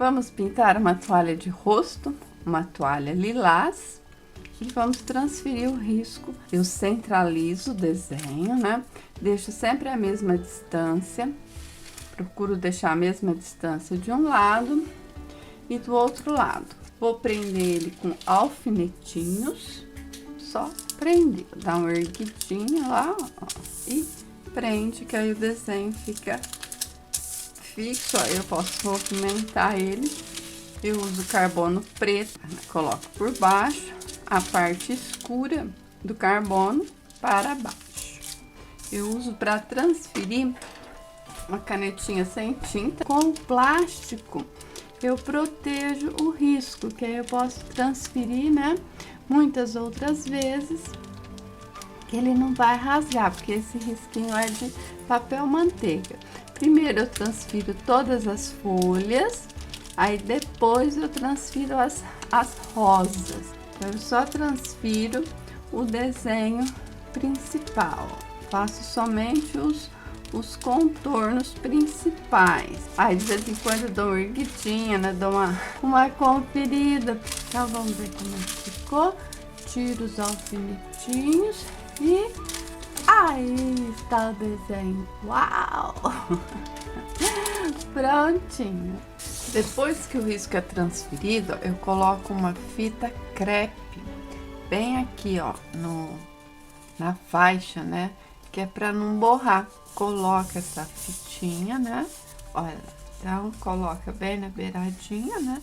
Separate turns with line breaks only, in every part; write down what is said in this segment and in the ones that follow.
Vamos pintar uma toalha de rosto, uma toalha lilás, e vamos transferir o risco. Eu centralizo o desenho, né? Deixo sempre a mesma distância, procuro deixar a mesma distância de um lado e do outro lado. Vou prender ele com alfinetinhos, só prender, dá uma erguidinha lá, ó, e prende, que aí o desenho fica fixo. Ó, eu posso movimentar ele. Eu uso carbono preto, coloco por baixo a parte escura do carbono para baixo. Eu uso para transferir uma canetinha sem tinta. Com plástico eu protejo o risco, que aí eu posso transferir, né, muitas outras vezes, que ele não vai rasgar, porque esse risquinho é de papel manteiga. Primeiro eu transfiro todas as folhas, aí depois eu transfiro as rosas. Então, eu só transfiro o desenho principal, faço somente os contornos principais. Aí de vez em quando eu dou uma erguidinha, né? Dou uma conferida. Então vamos ver como é que ficou. Tiro os alfinetinhos e aí está o desenho. Uau! Prontinho. Depois que o risco é transferido, eu coloco uma fita crepe bem aqui, ó, na faixa, né? Que é para não borrar. Coloca essa fitinha, né? Olha, então coloca bem na beiradinha, né?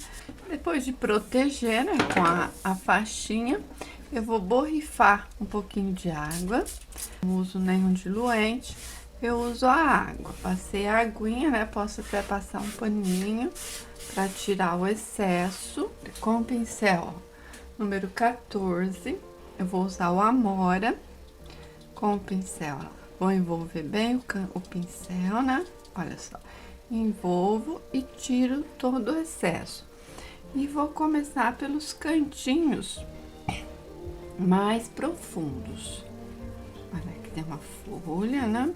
Depois de proteger, né, com a faixinha, eu vou borrifar um pouquinho de água. Não uso nenhum diluente, eu uso a água. Passei a aguinha, né? Posso até passar um paninho para tirar o excesso. Com o pincel número 14, eu vou usar o Amora. Com o pincel, vou envolver bem o pincel, né? Olha só, envolvo e tiro todo o excesso. E vou começar pelos cantinhos mais profundos. Olha, aqui tem uma folha, né?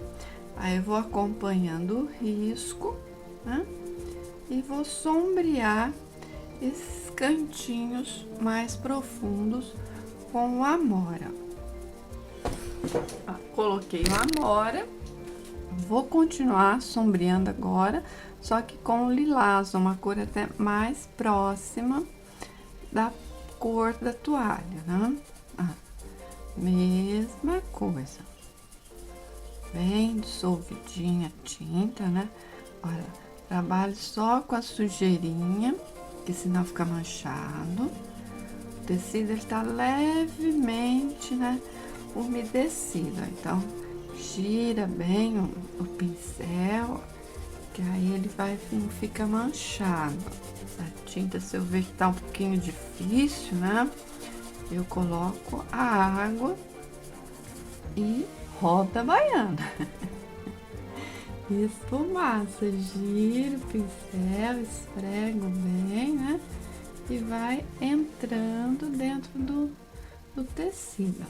Aí eu vou acompanhando o risco, né? E vou sombrear esses cantinhos mais profundos com o Amora. Coloquei o Amora, vou continuar sombreando agora, só que com o lilás, uma cor até mais próxima da cor da toalha, né? Mesma coisa, bem dissolvidinha a tinta, né? Olha, trabalho só com a sujeirinha, que senão fica manchado. O tecido ele tá levemente, né, umedecido, então gira bem o pincel, que aí ele não fica manchado. A tinta, se eu ver que tá um pouquinho difícil, né, eu coloco a água e roda a baiana. Esfumaça, gira o pincel, esfrego bem, né, e vai entrando dentro do tecido.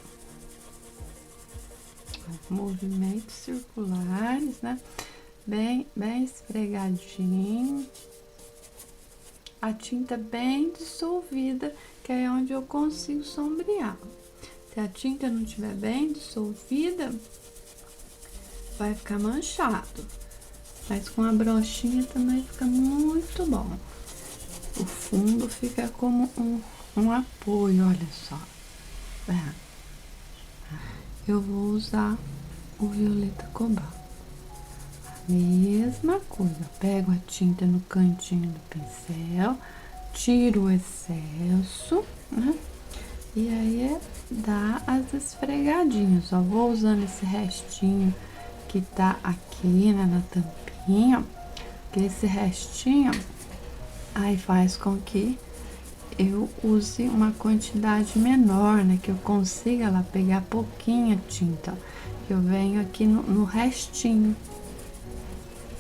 Movimentos circulares, né? Bem esfregadinho. A tinta bem dissolvida, que é onde eu consigo sombrear. Se a tinta não estiver bem dissolvida, vai ficar manchado. Mas com a bronchinha também fica muito bom. O fundo fica como um apoio, olha só. Eu vou usar o violeta cobalto. A mesma coisa, pego a tinta no cantinho do pincel, tiro o excesso, né? E aí dá as esfregadinhas. Ó, vou usando esse restinho que tá aqui, né, na tampinha, que esse restinho aí faz com que eu use uma quantidade menor, né? Que eu consiga lá pegar pouquinha tinta. Eu venho aqui no restinho,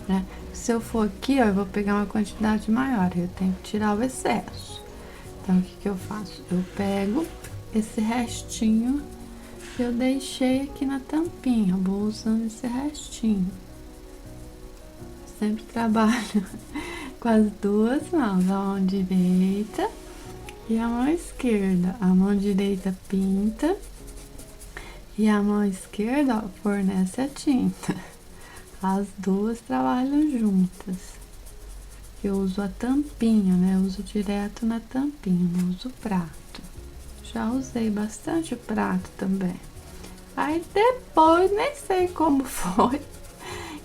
né? Se eu for aqui, ó, eu vou pegar uma quantidade maior, eu tenho que tirar o excesso. Então, o que que eu faço? Eu pego esse restinho que eu deixei aqui na tampinha, vou usando esse restinho. Sempre trabalho com as duas mãos, a mão direita e a mão esquerda. A mão direita pinta e a mão esquerda, ó, fornece a tinta. As duas trabalham juntas. Eu uso a tampinha, né? Eu uso direto na tampinha, não uso prato. Já usei bastante prato também. Aí depois, nem sei como foi,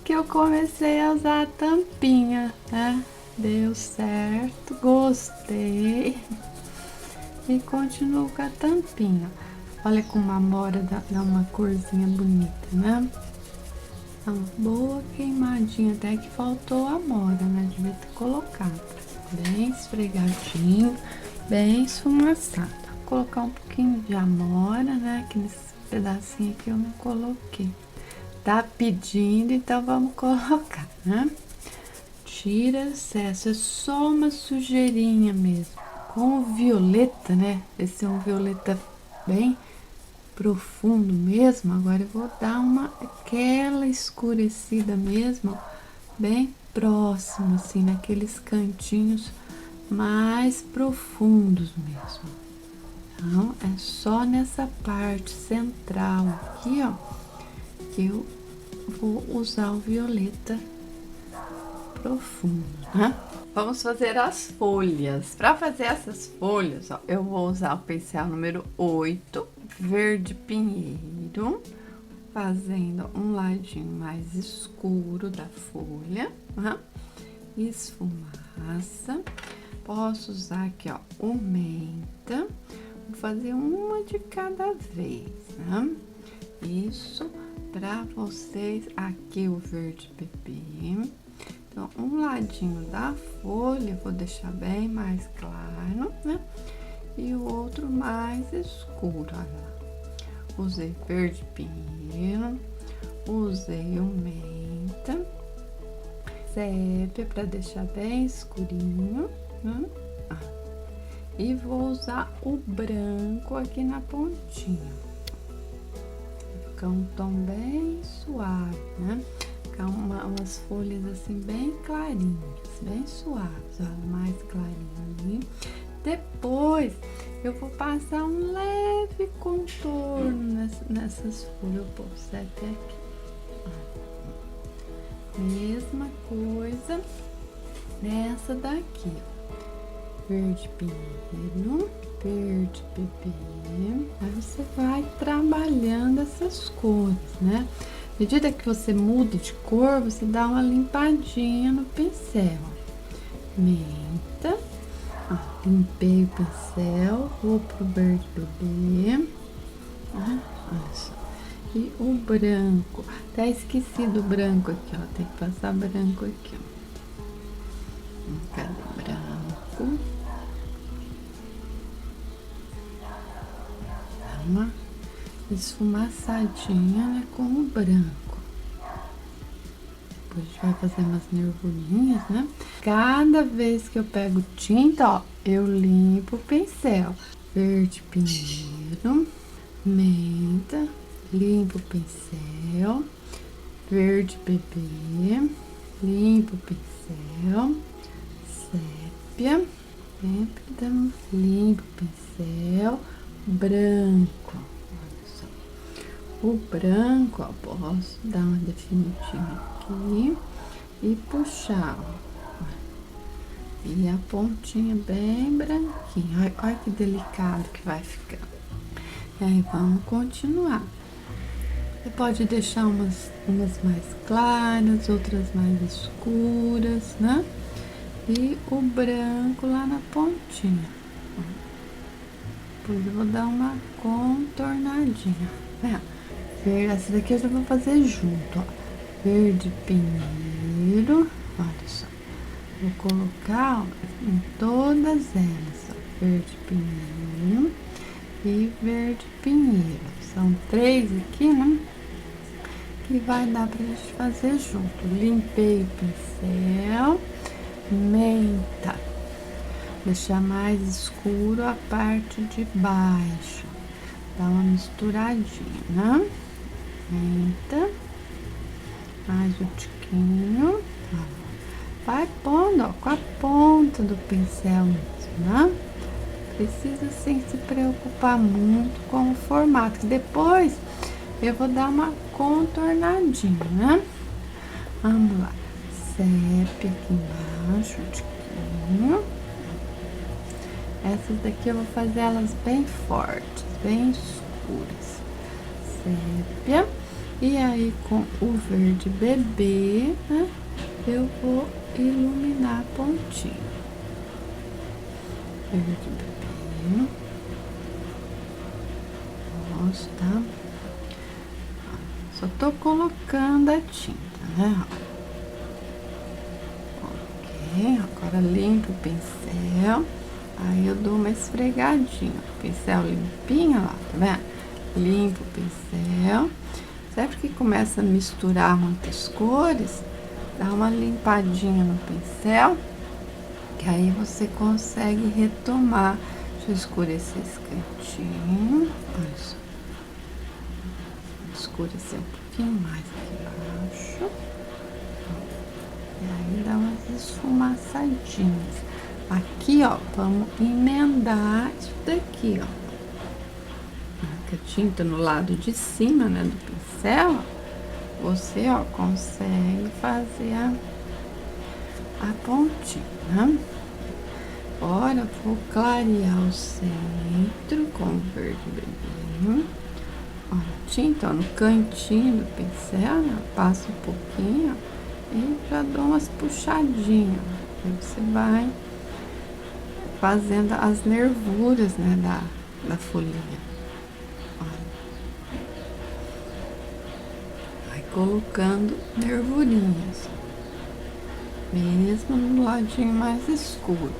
que eu comecei a usar a tampinha, né? Deu certo, gostei. E continuo com a tampinha. Olha como a amora dá uma corzinha bonita, né? Uma boa queimadinha, até que faltou a amora, né? Devia ter colocado. Bem esfregadinho, bem esfumaçado. Vou colocar um pouquinho de amora, né? Que nesse pedacinho aqui eu não coloquei. Tá pedindo, então vamos colocar, né? Tira excesso, é só uma sujeirinha mesmo. Com o violeta, né? Esse é um violeta bem profundo mesmo. Agora eu vou dar aquela escurecida mesmo, bem próximo, assim, naqueles cantinhos mais profundos mesmo. Então, é só nessa parte central aqui, ó, que eu vou usar o violeta profundo, né? Vamos fazer as folhas. Para fazer essas folhas, ó, eu vou usar o pincel número 8, verde pinheiro, fazendo um ladinho mais escuro da folha, né? Esfumaça. Posso usar aqui, ó, o menta. Vou fazer uma de cada vez, né? Isso, para vocês. Aqui o verde bebê. Então, um ladinho da folha eu vou deixar bem mais claro, né? E o outro mais escuro, olha lá. Usei verde pinheiro, usei o menta, sépia para deixar bem escurinho, né? E vou usar o branco aqui na pontinha. Vai ficar um tom bem suave, né? Umas folhas assim bem clarinhas, bem suaves, ó, mais clarinho ali. Depois eu vou passar um leve contorno nessas folhas. Eu posso até aqui. Mesma coisa nessa daqui, ó. Verde pinheiro, verde bebê. Aí você vai trabalhando essas cores, né? À medida que você muda de cor, você dá uma limpadinha no pincel. Menta. Limpei o pincel, vou pro verde bebê. Olha só. E o branco. Até esqueci do branco aqui, ó. Tem que passar branco aqui, ó. Cadê o branco? Dá uma esfumaçadinha, né, com o branco. Depois a gente vai fazer umas nervurinhas, né? Cada vez que eu pego tinta, ó, eu limpo o pincel. Verde pinheiro, menta, limpo o pincel. Verde bebê, limpo o pincel. Sépia, sempre dando limpo o pincel. Branco. O branco, ó, posso dar uma definidinha aqui e puxar, ó. E a pontinha bem branquinha. Olha que delicado que vai ficar. E aí, vamos continuar. Você pode deixar umas mais claras, outras mais escuras, né? E o branco lá na pontinha. Depois eu vou dar uma contornadinha. Essa daqui eu já vou fazer junto, ó. Verde pinheiro, olha só. Vou colocar, ó, em todas elas, ó. Verde pinheiro e verde pinheiro. São 3 aqui, né? Que vai dar pra gente fazer junto. Limpei o pincel, menta. Deixar mais escuro a parte de baixo. Dá uma misturadinha, né? Menta, mais um tiquinho, vai pondo, ó, com a ponta do pincel mesmo, né? Precisa sem se preocupar muito com o formato. Depois eu vou dar uma contornadinha, né? Vamos lá. Sépia aqui embaixo, tiquinho. Essas daqui eu vou fazer elas bem fortes, bem escuras. Sépia. E aí, com o verde bebê, né, eu vou iluminar a pontinha. Verde bebê. Nossa, tá? Só tô colocando a tinta, né? Ok, agora limpo o pincel. Aí eu dou uma esfregadinha. Pincel limpinho, ó, tá vendo? Limpo o pincel. Sempre que começa a misturar muitas cores, dá uma limpadinha no pincel, que aí você consegue retomar. Deixa eu escurecer esse cantinho. Olha só. Escurecer um pouquinho mais aqui embaixo. E aí dá umas esfumaçadinhas. Aqui, ó, vamos emendar isso daqui, ó. A tinta no lado de cima, né, do pincel, você, ó, consegue fazer a pontinha, né? Agora, vou clarear o centro com o verde bebê. Ó, a tinta, ó, no cantinho do pincel, né? Passa um pouquinho, ó, e já dou umas puxadinhas. Aí você vai fazendo as nervuras, né, da folhinha. Colocando nervurinhas, mesmo no ladinho mais escuro.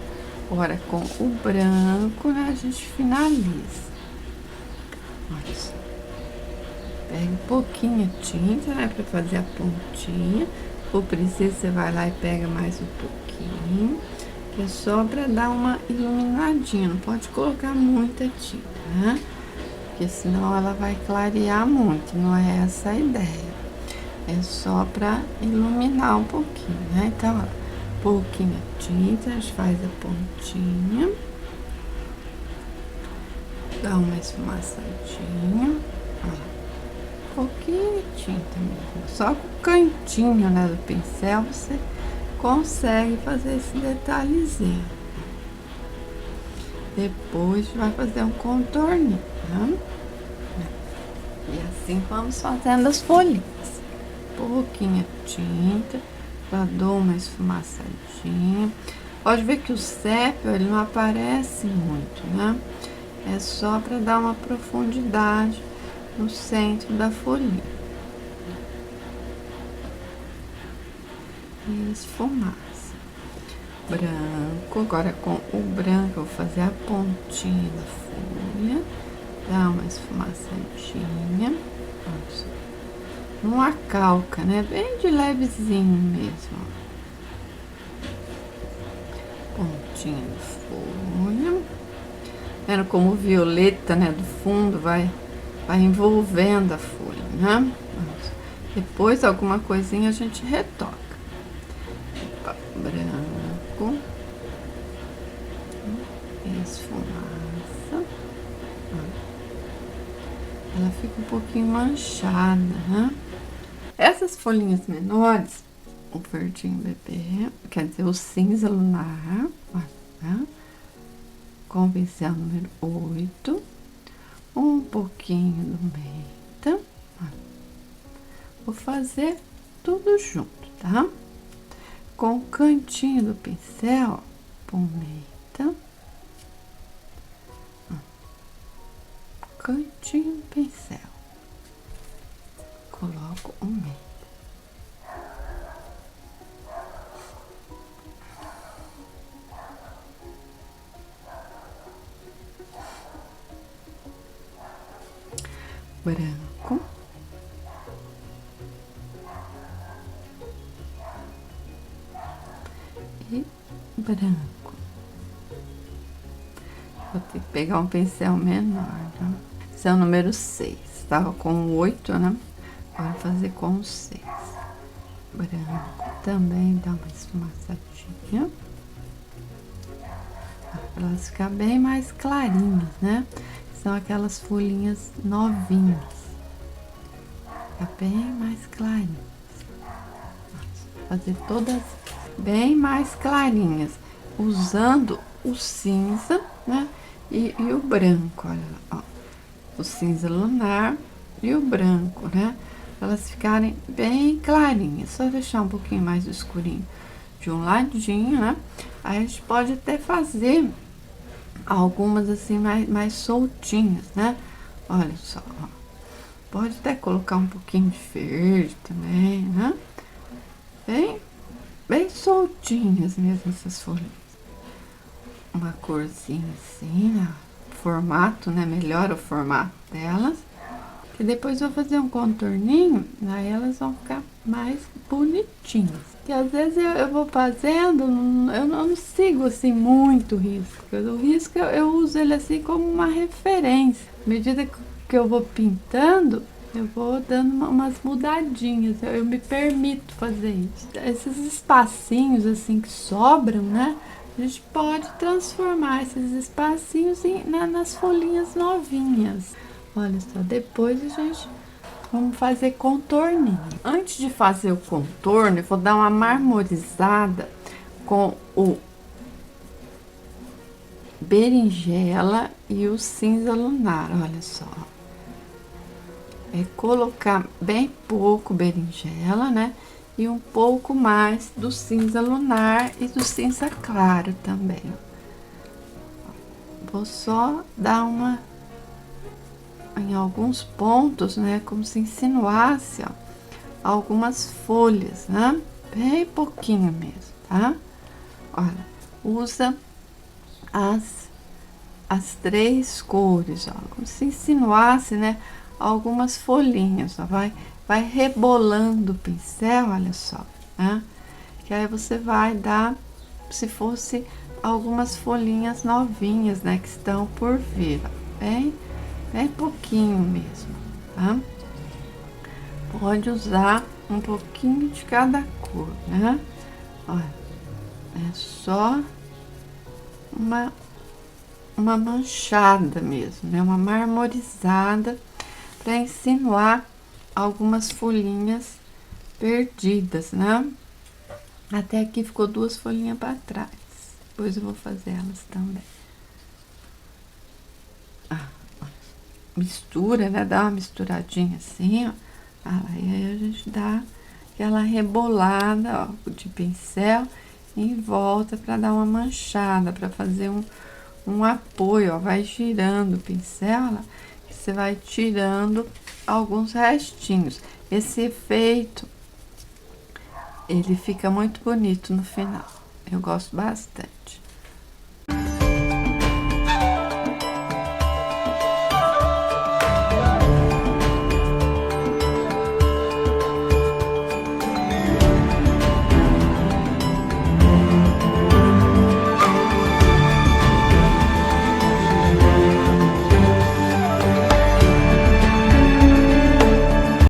Agora, com o branco, né, a gente finaliza. Olha só. Pega um pouquinho de tinta, né, pra fazer a pontinha. Ou precisa, você vai lá e pega mais um pouquinho, que é só pra dar uma iluminadinha. Não pode colocar muita tinta, né? Porque senão ela vai clarear muito, não é essa a ideia. É só pra iluminar um pouquinho, né? Então, ó, pouquinho de tinta, a gente faz a pontinha. Dá uma esfumaçadinha. Ó, pouquinho de tinta mesmo. Só com o cantinho, né, do pincel, você consegue fazer esse detalhezinho. Depois, vai fazer um contorno, né? E assim vamos fazendo as folhinhas. Pouquinha de tinta, já dou uma esfumaçadinha. Pode ver que o sépio, ele não aparece muito, né? É só para dar uma profundidade no centro da folhinha. E esfumaça. Branco, agora com o branco eu vou fazer a pontinha da folha. Dá uma esfumaçadinha. Olha, uma calca, né? Bem de levezinho mesmo. Pontinha de folha. Vendo como o violeta, né, do fundo vai envolvendo a folha, né? Depois, alguma coisinha a gente retoca. Branco. Esfumaça. Ela fica um pouquinho manchada, né? Essas folhinhas menores, o verdinho bebê, quer dizer, o cinza lunar, né? Com o pincel número 8, um pouquinho do menta. Vou fazer tudo junto, tá? Com o cantinho do pincel, pôr menta. Cantinho do pincel. Coloco o menta. Branco. E branco. Vou ter que pegar um pincel menor, tá? Esse é o número 6. Tava com o 8, né? Agora fazer com o 6. branco também dá uma esfumaçadinha. Pra elas ficar bem mais clarinhas, né? São aquelas folhinhas novinhas. Fica bem mais clarinhas. Fazer todas bem mais clarinhas, usando o cinza, né? E o branco, olha lá, ó. O cinza lunar e o branco, né? Pra elas ficarem bem clarinhas. Só deixar um pouquinho mais escurinho de um ladinho, né? Aí a gente pode até fazer algumas assim mais soltinhas, né? Olha só, ó. Pode até colocar um pouquinho de verde também, né? Bem soltinhas mesmo essas folhas. Uma corzinha assim, né? Formato, né? Melhora o formato delas. E depois eu vou fazer um contorninho, aí elas vão ficar mais bonitinhas. Que às vezes eu vou fazendo, eu não sigo assim muito o risco. O risco eu uso ele assim como uma referência. À medida que eu vou pintando, eu vou dando umas mudadinhas, eu me permito fazer isso. Esses espacinhos assim que sobram, né? A gente pode transformar esses espacinhos nas folhinhas novinhas. Olha só, depois a gente vamos fazer contorninho. Antes de fazer o contorno, eu vou dar uma marmorizada com o berinjela e o cinza lunar, olha só. É colocar bem pouco berinjela, né? E um pouco mais do cinza lunar e do cinza claro também. Vou só dar uma em alguns pontos, né? Como se insinuasse, ó, algumas folhas, né? Bem pouquinho mesmo, tá? Olha, usa as três cores, ó, como se insinuasse, né? Algumas folhinhas, ó, vai rebolando o pincel, olha só, né? Que aí você vai dar, se fosse algumas folhinhas novinhas, né? Que estão por vir, ó, bem pouquinho mesmo, tá? Pode usar um pouquinho de cada cor, né? Olha, é só uma manchada mesmo, né? Uma marmorizada para insinuar algumas folhinhas perdidas, né? Até aqui ficou duas folhinhas para trás. Depois eu vou fazer elas também. Mistura, né? Dá uma misturadinha assim, ó. Aí a gente dá aquela rebolada, ó, de pincel em volta para dar uma manchada, para fazer um apoio, ó. Vai girando o pincel, ó, que você vai tirando alguns restinhos. Esse efeito, ele fica muito bonito no final. Eu gosto bastante.